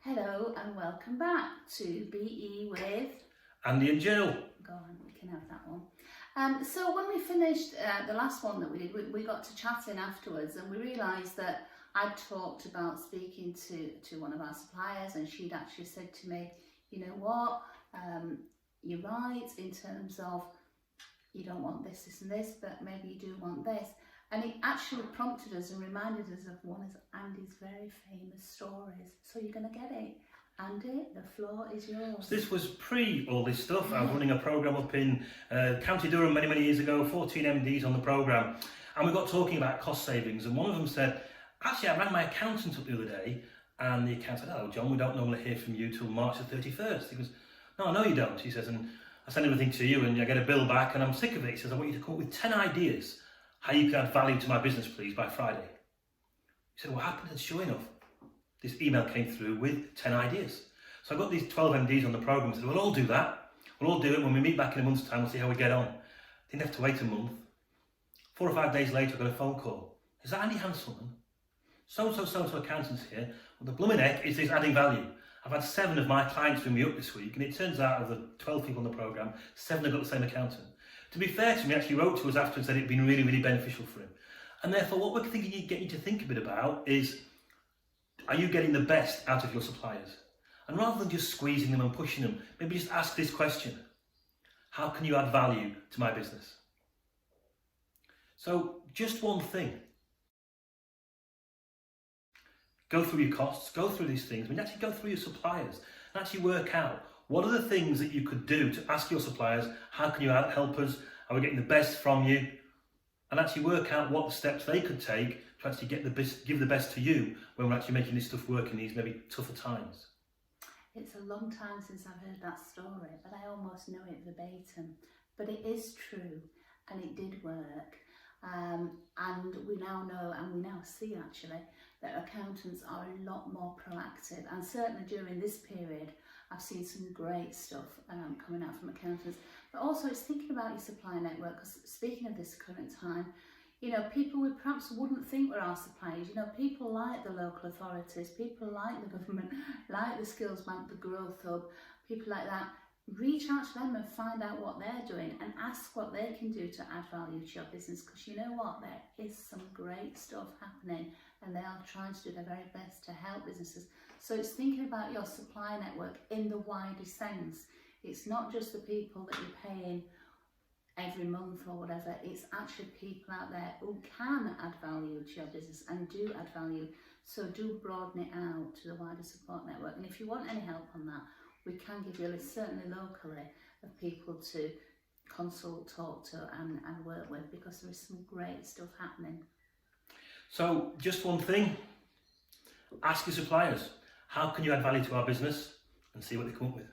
Hello and welcome back to BE with Andy and Jill. Go on, we can have that one. So when we finished the last one that we did, we got to chatting afterwards, and we realised that I'd talked about speaking to one of our suppliers, and she'd actually said to me, you know what, you're right in terms of you don't want this, this and this, but maybe you do want this. And it actually prompted us and reminded us of one of Andy's very famous stories. So you're going to get it. Andy, the floor is yours. So this was pre all this stuff. Yeah. I was running a programme up in County Durham many years ago, 14 MDs on the programme. And we got talking about cost savings. And one of them said, actually, I rang my accountant up the other day. And the accountant said, oh, John, we don't normally hear from you till March the 31st. He goes, no, I know you don't. He says, and I send everything to you and I get a bill back and I'm sick of it. He says, I want you to come up with 10 ideas how you can add value to my business, please, by Friday. He said, what happened? And sure enough, this email came through with 10 ideas. So I got these 12 MDs on the programme and said, we'll all do that. We'll all do it. When we meet back in a month's time, we'll see how we get on. Didn't have to wait a month. 4 or 5 days later, I got a phone call. Is that Andy Hanselman? So-and-so accountants here. Well, the blooming heck is this adding value. I've had 7 of my clients ring me up this week, and it turns out of the 12 people on the programme, 7 have got the same accountant. To be fair to me, actually wrote to us after and said it'd been really beneficial for him. And therefore, what we're thinking you get you to think a bit about is, are you getting the best out of your suppliers? And rather than just squeezing them and pushing them, maybe just ask this question. How can you add value to my business? So, just one thing. Go through your costs, go through these things, but actually go through your suppliers and actually work out what are the things that you could do to ask your suppliers, how can you help us, are we getting the best from you, and actually work out what the steps they could take to actually get the best, give the best to you when we're actually making this stuff work in these maybe tougher times. It's a long time since I've heard that story, but I almost know it verbatim. But it is true, and it did work. And we now know, and we now see actually, that accountants are a lot more proactive, and certainly during this period I've seen some great stuff coming out from accountants. But also it's thinking about your supply network, because speaking of this current time, you know, people we perhaps wouldn't think were our suppliers, you know, people like the local authorities, people like the government, like the Skills Bank, the Growth Hub, people like that. Reach out to them and find out what they're doing and ask what they can do to add value to your business, because you know what, there is some great stuff happening and they are trying to do their very best to help businesses. So it's thinking about your supply network in the wider sense. It's not just the people that you're paying every month or whatever, it's actually people out there who can add value to your business and do add value. So do broaden it out to the wider support network, and if you want any help on that, we can give you a list, certainly locally, of people to consult, talk to and work with, because there is some great stuff happening. So just one thing, ask your suppliers, how can you add value to our business, and see what they come up with.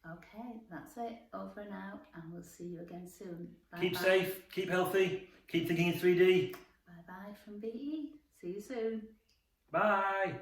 Okay, that's it, over and out, and we'll see you again soon. Bye. Keep safe, keep healthy, keep thinking in 3D. Bye bye from BE, see you soon. Bye.